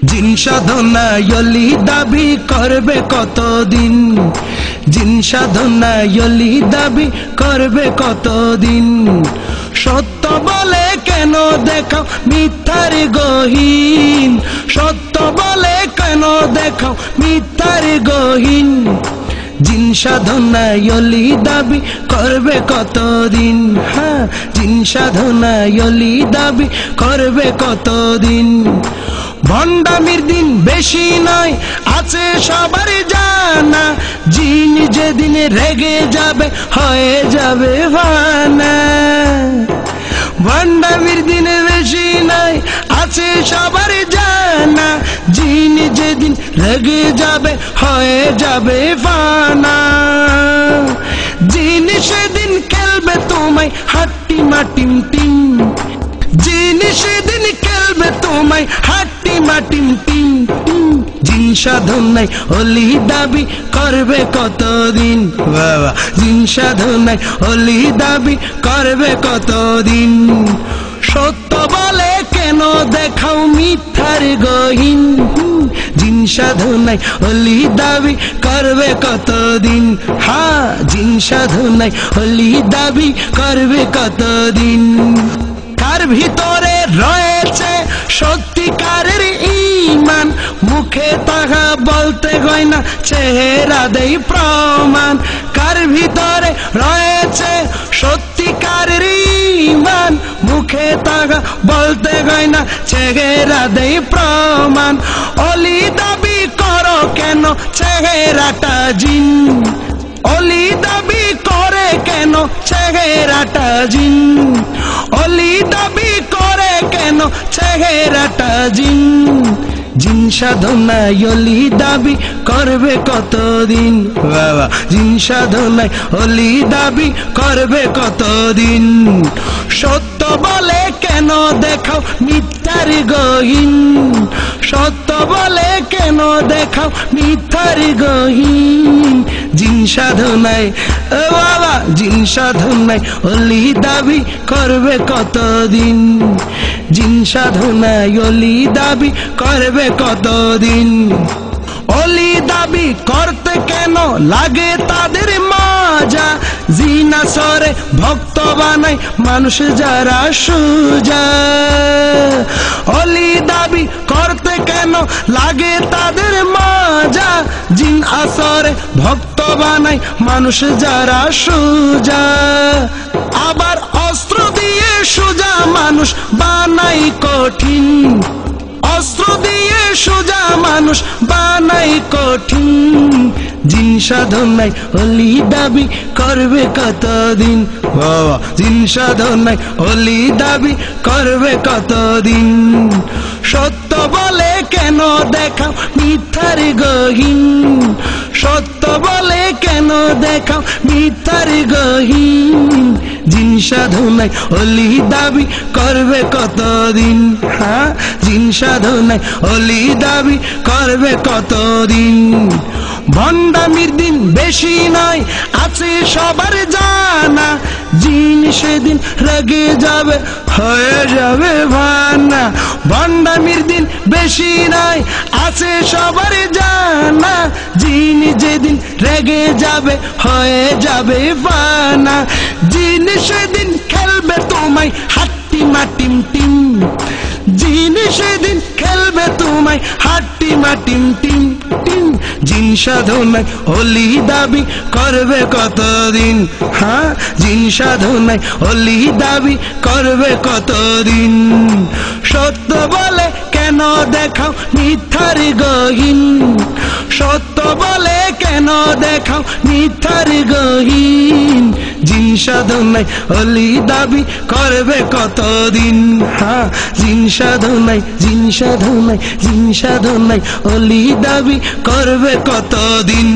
জিন সাধনায় অলি দাবি করবে কতদিন, জিন সাধনায় অলি দাবি করবে কতদিন। সত্য বলে কেন দেখাও মিথ্যার গহীন, সত্য বলে কেন দেখাও মিথ্যার গহীন। জিন সাধনায় অলি দাবি করবে কতদিন, হ্যাঁ জিন সাধনায় অলি দাবি করবে কতদিন। ভণ্ডামির দিন বেশি নয় আছে সবার জানা, জিন যেদিন রেগে যাবে হয়ে যাবে ফানা। ভণ্ডামির দিন বেশি নয় আছে সবার জানা, জিন যেদিন রেগে যাবে হয়ে যাবে ফানা। জিন সেদিন খেলবে তোমায় হাট্টি মাটিম টিম, জিন সেদিন খেলবে তোমায় হাট্টি মাটিম টিম টিম। জিন সাধনায় অলি দাবি করবে কতদিন, বাবা জিন সাধনায় অলি দাবি করবে কতদিন। সত্য বলে কেন দেখাও মিথ্যার গহীন, জিন সাধনায় অলি দাবি করবে কতদিন, হ্যাঁ জিন সাধনায় অলি দাবি করবে কতদিন। কার ভিতরে রয়েছে সত্যিকারের ঈমান, মুখে তাহা বলতে হয় না চেহারা দেই প্রমাণ। কার ভিতরে রয়েছে সত্যিকারের ঈমান, মুখে তাহা বলতে হয় না চেহারা দেই প্রমাণ। অলি দাবি করো কেন চেহারাটা জিন, অলি দাবি করে কেন চেহারাটা জিন, অলি দাবি করে কেন চেহারাটা জিন। জিন সাধনায় অলি দাবি করবে কতদিন, বাবা জিন সাধনায় অলি দাবি করবে কতদিন। সত্য বলে কেন দেখাও মিথ্যার গহীন, সত্য বলে কেন দেখাও মিথ্যার গহীন। জিন সাধনায় ও বাবা জিন সাধনায় অলি দাবি করবে কতদিন, জিন সাধনায় অলি দাবি করবে কতদিন। অলি দাবি করতে কেন লাগে তাদের মজা, জিন আসরে ভক্ত বানায় মানুষ যারা সুজা। অলি দাবি করতে কেন লাগে তাদের মজা, জিন আসরে ভক্ত বানায় মানুষ যারা সুজা। আবার অস্ত্র দিয়ে সোজা মানুষ বানাই কঠিন, অস্ত্র দিয়ে সোজা মানুষ বানাই কঠিন। জিন সাধনায় অলি দাবি করবে কতদিন, বাবা জিন সাধনায় অলি দাবি করবে কতদিন। সত্য বলে কেন দেখাও মিথ্যার গহীন, সত্য বলে কেন দেখাও মিথ্যার গহীন। জিন সাধনায় অলি দাবি করবে কতদিন, হ্যাঁ জিন সাধনায় অলি দাবি করবে কতদিন। ভণ্ডামির দিন বেশি নয় আছে সবার জানা, জিন সেদিন রেগে যাবে হয়ে যাবে ভানা। ভণ্ডামির দিন বেশি নয় আছে সবার জানা, জিন যেদিন রেগে যাবে হয়ে যাবে ভানা। জিন সেদিন খেলবে তোমায় হাট্টি মাটিম টিম, জিন সেদিন খেলবে তোমায় হাট্টি মাটিম টিম টিম। জিন সাধনায় অলি দাবি করবে কতদিন, হ্যাঁ জিন সাধনায় অলি দাবি করবে কতদিন। সত্য বলে কেন দেখাও মিথ্যার গহীন, সত্য বলে কেন দেখাও মিথ্যার গহীন। জিন সাধনায় অলি দাবি করবে কতদিন, হ্যাঁ জিন সাধনায় জিন সাধনায় জিন সাধনায় অলি দাবি করবে কতদিন।